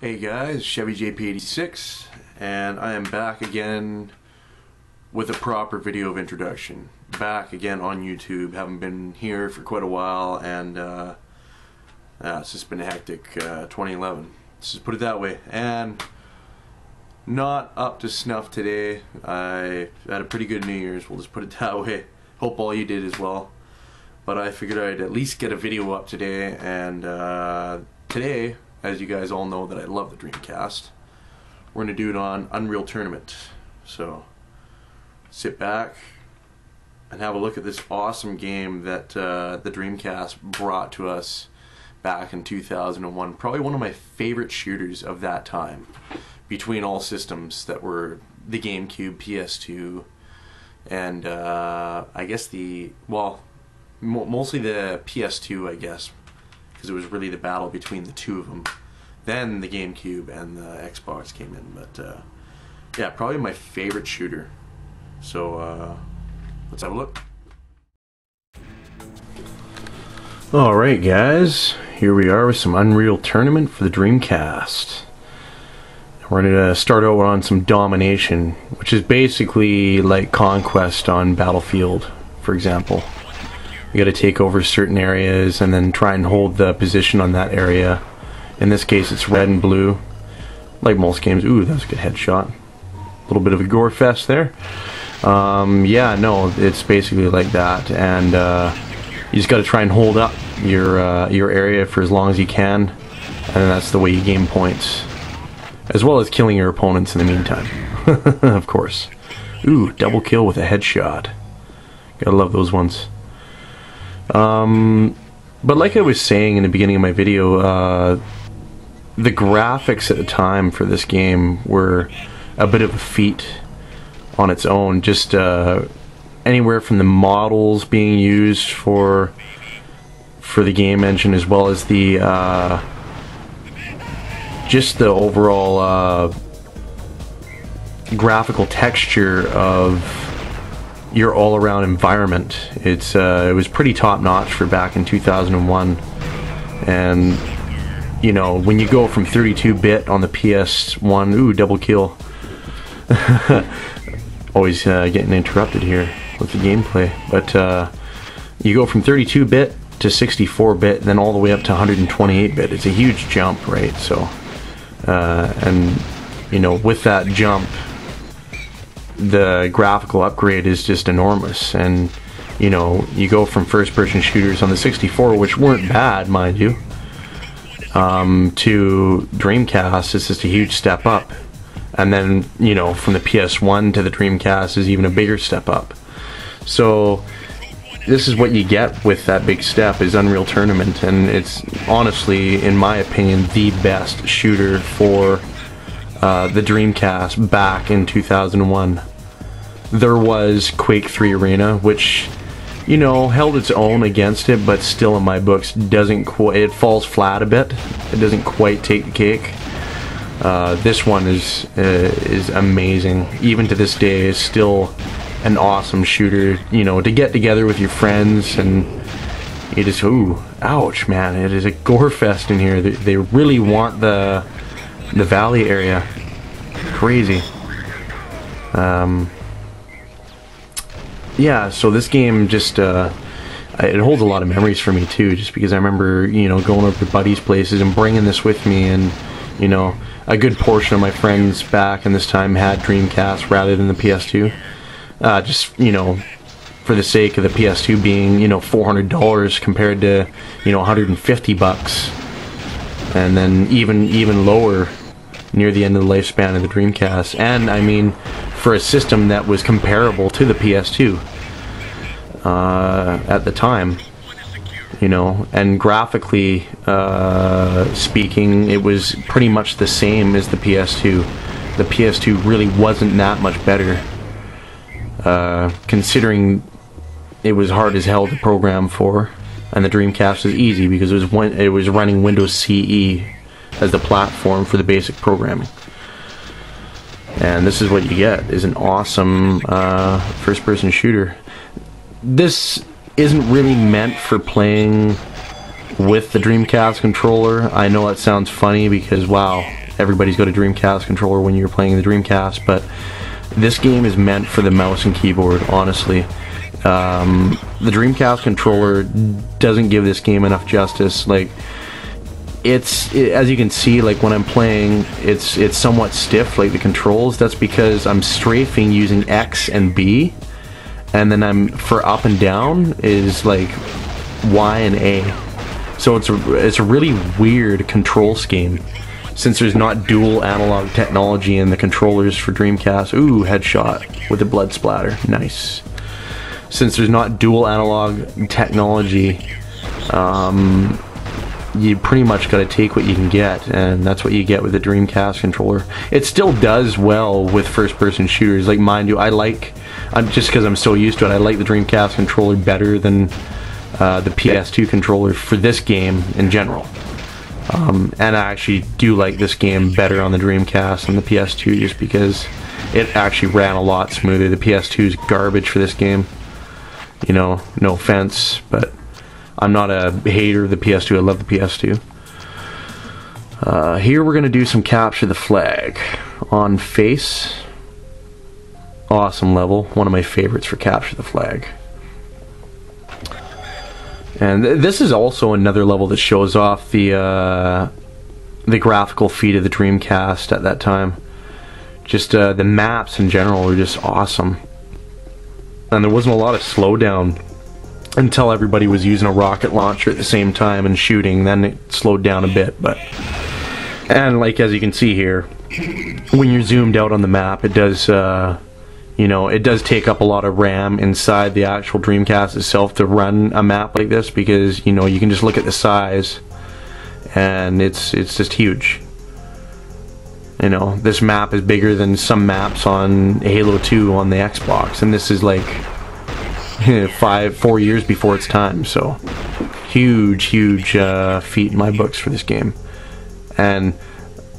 Hey guys, Chevy JP86, and I am back again with a proper video of introduction. Back again on YouTube. Haven't been here for quite a while, and it's just been a hectic 2011. Let's just put it that way. And not up to snuff today. I had a pretty good New Year's, we'll just put it that way. Hope all you did as well. But I figured I'd at least get a video up today, and today, as you guys all know that I love the Dreamcast, we're going to do it on Unreal Tournament. So sit back and have a look at this awesome game that the Dreamcast brought to us back in 2001. Probably one of my favorite shooters of that time, between all systems that were the GameCube, PS2, and I guess mostly the PS2, I guess, because it was really the battle between the two of them. Then the GameCube and the Xbox came in, but yeah, probably my favorite shooter. So let's have a look. Alright guys, here we are with some Unreal Tournament for the Dreamcast. We're going to start out on some domination, which is basically like Conquest on Battlefield, for example. You got to take over certain areas and then try and hold the position on that area. In this case it's red and blue, like most games. Ooh, that was a good headshot. A little bit of a gore fest there. Yeah, no, it's basically like that, and you just got to try and hold up your area for as long as you can, and that's the way you gain points, as well as killing your opponents in the meantime. Of course. Ooh, double kill with a headshot. Gotta love those ones. But like I was saying in the beginning of my video, the graphics at the time for this game were a bit of a feat on its own. Just anywhere from the models being used for the game engine, as well as the just the overall graphical texture of your all-around environment. It was pretty top-notch for back in 2001, and you know, when you go from 32-bit on the PS1, ooh, double kill. Always getting interrupted here with the gameplay, but you go from 32-bit to 64-bit, then all the way up to 128-bit. It's a huge jump, right? So, and you know, with that jump, the graphical upgrade is just enormous. And you know, you go from first-person shooters on the 64, which weren't bad, mind you, to Dreamcast. It's just a huge step up. And then, you know, from the PS1 to the Dreamcast is even a bigger step up. So this is what you get with that big step, is Unreal Tournament, and it's honestly, in my opinion, the best shooter for the Dreamcast back in 2001. There was Quake 3 Arena, which, you know, held its own against it, but still in my books doesn't quite, it falls flat a bit. It doesn't quite take the cake. This one is amazing. Even to this day, is still an awesome shooter. You know, to get together with your friends and you just, ooh, ouch, man! It is a gore fest in here. They really want the valley area. Crazy. Yeah, so this game just it holds a lot of memories for me too, just because I remember, you know, going over to buddies' places and bringing this with me, and you know, a good portion of my friends back in this time had Dreamcast rather than the PS2. Just, you know, for the sake of the PS2 being, you know, $400 compared to, you know, $150, and then even lower near the end of the lifespan of the Dreamcast. And I mean, for a system that was comparable to the PS2 at the time, you know, and graphically speaking, it was pretty much the same as the PS2. The PS2 really wasn't that much better, considering it was hard as hell to program for, and the Dreamcast was easy because it was running Windows CE as the platform for the basic programming. And this is what you get, is an awesome first-person shooter. This isn't really meant for playing with the Dreamcast controller. I know that sounds funny because, wow, everybody's got a Dreamcast controller when you're playing the Dreamcast, but this game is meant for the mouse and keyboard, honestly. The Dreamcast controller doesn't give this game enough justice. Like, as you can see, like when I'm playing, it's somewhat stiff, like the controls. That's because I'm strafing using X and B, and then for up and down is like Y and A. So it's a really weird control scheme, since there's not dual analog technology in the controllers for Dreamcast. Ooh, headshot with a blood splatter. Nice. Since there's not dual analog technology, you pretty much got to take what you can get, and that's what you get with the Dreamcast controller. It still does well with first-person shooters. Like, mind you, just because I'm so used to it, I like the Dreamcast controller better than the PS2 controller for this game in general. And I actually do like this game better on the Dreamcast than the PS2, just because it actually ran a lot smoother. The PS2 is garbage for this game. You know, no offense, but I'm not a hater of the PS2. I love the PS2. Here we're going to do some capture the flag on face. Awesome level. One of my favorites for capture the flag. And this is also another level that shows off the graphical feat of the Dreamcast at that time. Just the maps in general are just awesome. And there wasn't a lot of slowdown until everybody was using a rocket launcher at the same time and shooting. Then it slowed down a bit. And like, as you can see here, when you're zoomed out on the map, it does you know, it does take up a lot of RAM inside the actual Dreamcast itself to run a map like this, because, you know, you can just look at the size and it's just huge. You know, this map is bigger than some maps on Halo 2 on the Xbox, and this is like 4 years before its time. So huge feat in my books for this game. And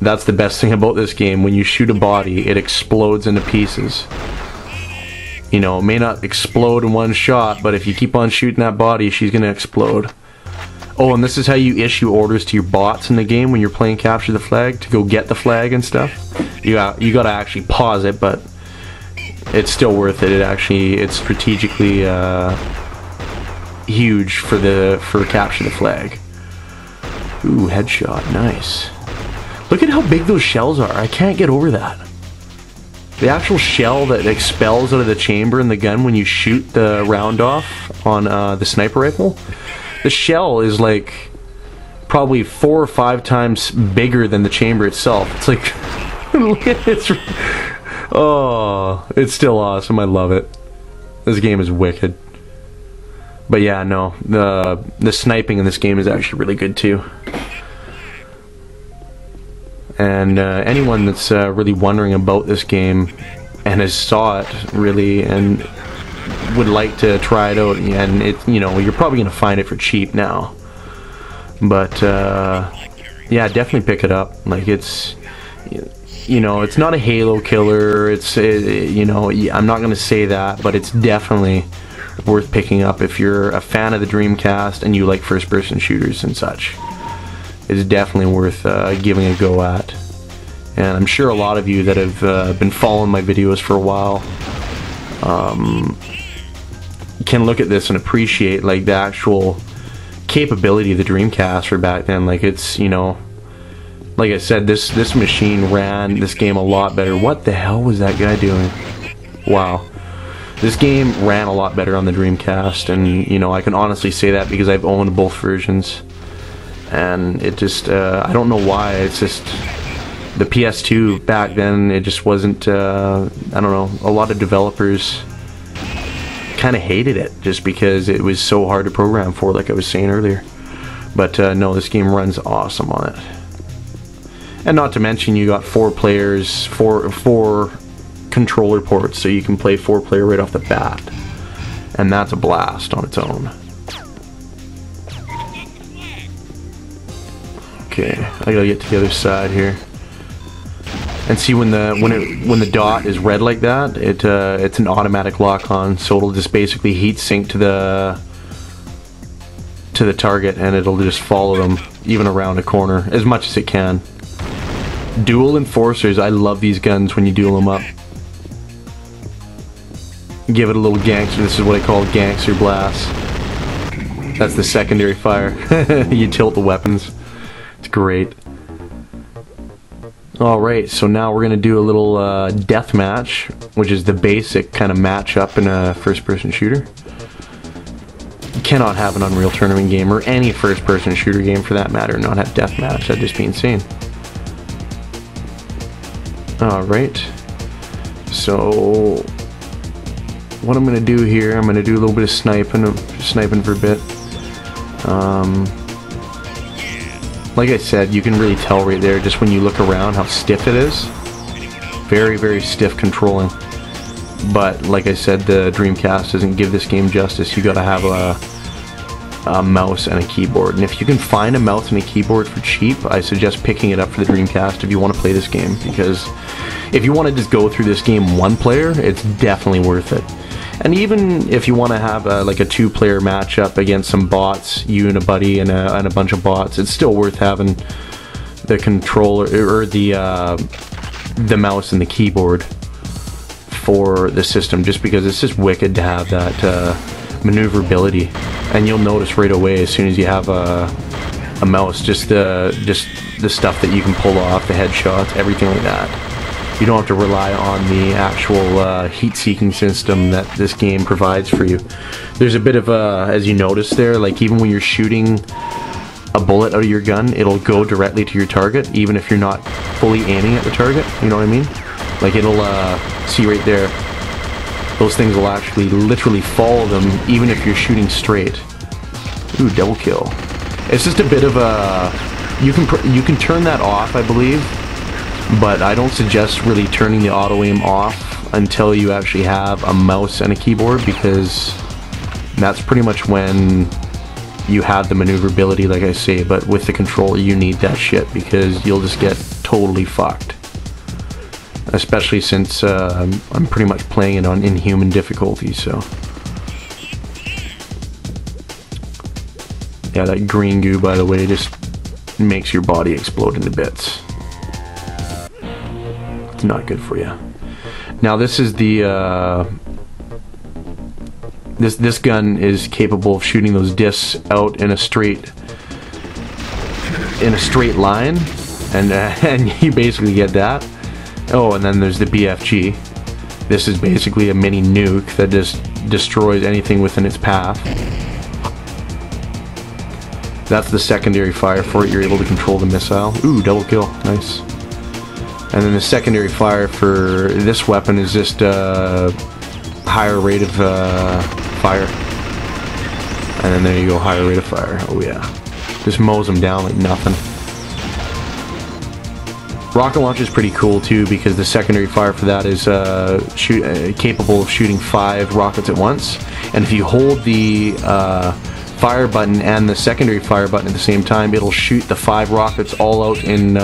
that's the best thing about this game. When you shoot a body, it explodes into pieces. You know, it may not explode in one shot, but if you keep on shooting that body, she's gonna explode. Oh, and this is how you issue orders to your bots in the game when you're playing Capture the Flag, to go get the flag and stuff. You gotta actually pause it, but it's still worth it. It's strategically huge for Capture the Flag. Ooh, headshot, nice. Look at how big those shells are. I can't get over that. The actual shell that expels out of the chamber in the gun when you shoot the round off on the sniper rifle, the shell is like probably 4 or 5 times bigger than the chamber itself. It's like, oh, it's still awesome. I love it. This game is wicked. But yeah, no, the sniping in this game is actually really good too. And anyone that's really wondering about this game and has saw it really and would like to try it out, and you know, you're probably gonna find it for cheap now. But yeah, definitely pick it up. Like, it's, you know, it's not a Halo killer. You know, I'm not gonna say that, but it's definitely worth picking up if you're a fan of the Dreamcast and you like first-person shooters and such. Is definitely worth giving a go at. And I'm sure a lot of you that have been following my videos for a while can look at this and appreciate like the actual capability of the Dreamcast for back then. Like, it's, you know, like I said, this machine ran this game a lot better. What the hell was that guy doing? Wow. This game ran a lot better on the Dreamcast, and, you know, I can honestly say that because I've owned both versions. And it just, I don't know why, it's just, the PS2 back then, it just wasn't, I don't know, a lot of developers kind of hated it just because it was so hard to program for, like I was saying earlier. But no, this game runs awesome on it. And not to mention, you got 4 players, four controller ports, so you can play 4-player right off the bat. And that's a blast on its own. Okay, I gotta get to the other side here, and see when the dot is red like that, it's an automatic lock on, so it'll just basically heat sink to the target, and it'll just follow them even around a corner as much as it can. Dual Enforcers, I love these guns when you duel them up. Give it a little gangster, this is what I call gangster blast. That's the secondary fire. You tilt the weapons. It's great. Alright, so now we're going to do a little death match, which is the basic kind of matchup in a first-person shooter. You cannot have an Unreal Tournament game, or any first-person shooter game for that matter, not have deathmatch. That'd just be insane. Alright, so what I'm going to do here, I'm going to do a little bit of sniping for a bit. Like I said, you can really tell right there, just when you look around, how stiff it is. Very, very stiff controlling. But like I said, the Dreamcast doesn't give this game justice. You gotta have a mouse and a keyboard. And if you can find a mouse and a keyboard for cheap, I suggest picking it up for the Dreamcast if you want to play this game. Because if you want to just go through this game one player, it's definitely worth it. And even if you want to have like a two-player matchup against some bots, you and a buddy and a bunch of bots, it's still worth having the controller or the mouse and the keyboard for the system, just because it's just wicked to have that maneuverability. And you'll notice right away as soon as you have a mouse, just the stuff that you can pull off, the headshots, everything like that. You don't have to rely on the actual heat-seeking system that this game provides for you. There's a bit of as you notice there, like even when you're shooting a bullet out of your gun, it'll go directly to your target, even if you're not fully aiming at the target, you know what I mean? Like it'll, see right there, those things will actually literally follow them, even if you're shooting straight. Ooh, double kill. It's just a bit of a, you can turn that off, I believe. But I don't suggest really turning the auto aim off until you actually have a mouse and a keyboard, because that's pretty much when you have the maneuverability, like I say. But with the controller, you need that shit, because you'll just get totally fucked. Especially since I'm pretty much playing it on inhuman difficulty, so. Yeah, that green goo, by the way, just makes your body explode into bits. It's not good for you. Now this is the this gun is capable of shooting those discs out in a straight line, and you basically get that. Oh, and then there's the BFG. This is basically a mini nuke that just destroys anything within its path. That's the secondary fire for it. You're able to control the missile. Ooh, double kill. Nice. And then the secondary fire for this weapon is just a higher rate of fire. And then there you go, higher rate of fire. Oh yeah. Just mows them down like nothing. Rocket launch is pretty cool too, because the secondary fire for that is capable of shooting 5 rockets at once. And if you hold the fire button and the secondary fire button at the same time, it'll shoot the 5 rockets all out in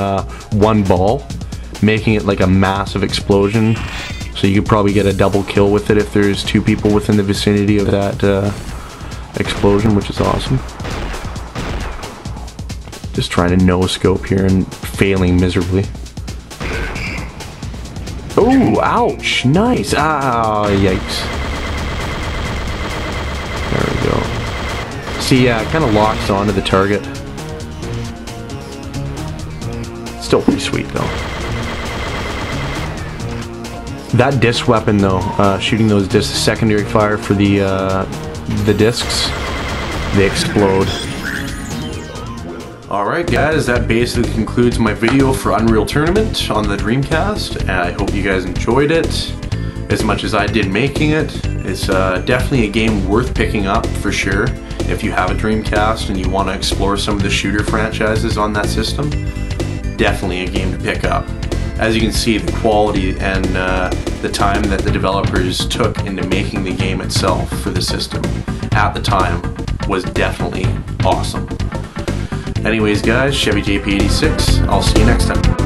one ball, making it like a massive explosion. So you could probably get a double kill with it if there's 2 people within the vicinity of that explosion, which is awesome. Just trying to no-scope here and failing miserably. Oh, ouch! Nice! Ah, yikes. There we go. See, yeah, it kind of locks onto the target. Still pretty sweet, though. That disc weapon, though, shooting those discs, secondary fire for the discs, they explode. Alright guys, that basically concludes my video for Unreal Tournament on the Dreamcast, and I hope you guys enjoyed it as much as I did making it. It's definitely a game worth picking up for sure. If you have a Dreamcast and you want to explore some of the shooter franchises on that system, definitely a game to pick up. As you can see, the quality and the time that the developers took into making the game itself for the system at the time was definitely awesome. Anyways guys, Chevy JP86, I'll see you next time.